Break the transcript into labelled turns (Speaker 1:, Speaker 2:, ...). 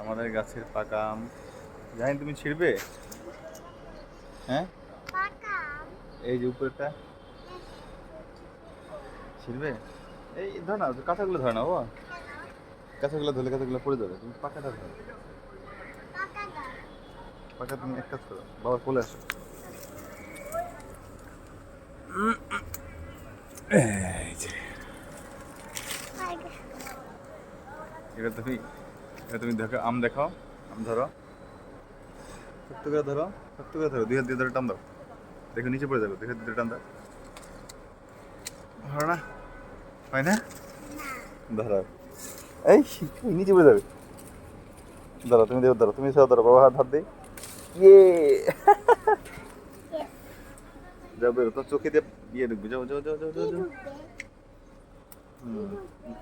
Speaker 1: আমাদের গাছের পাকা আম। জানি তুমি ছিড়বে? হ্যাঁ, এই যে উপরেরটা ছিড়বে। এই ধর না, কাঁচাগুলো ধর না বাবা। কাঁচাগুলো ধরলে কাঁচাগুলো পড়ে যাবে, তুমি পাকাটা ধর। পাকা তুমি এক কাজ করো, বাবা কোলে আসো। এই যে এটা তুমি, এটা তুমি দেখো, আম দেখাও। আম ধরো, শক্ত করে ধরো, শক্ত করে ধরো, দুই হাত দিয়ে ধরে টান দাও। দেখো নিচে পড়ে যাবে, দুই হাত দিয়ে টান দাও। ধরো না, হয় না? ধরো, এই নিচে পড়ে যাবে। ধরো, তুমি দেখো, ধরো, তুমি সব ধরো, বাবা হাত হাত দিই। ইয়ে যাবে তো চোখে দিয়ে ইয়ে ঢুকবে, যাও যাও যাও যাও যাও যাও। হুম,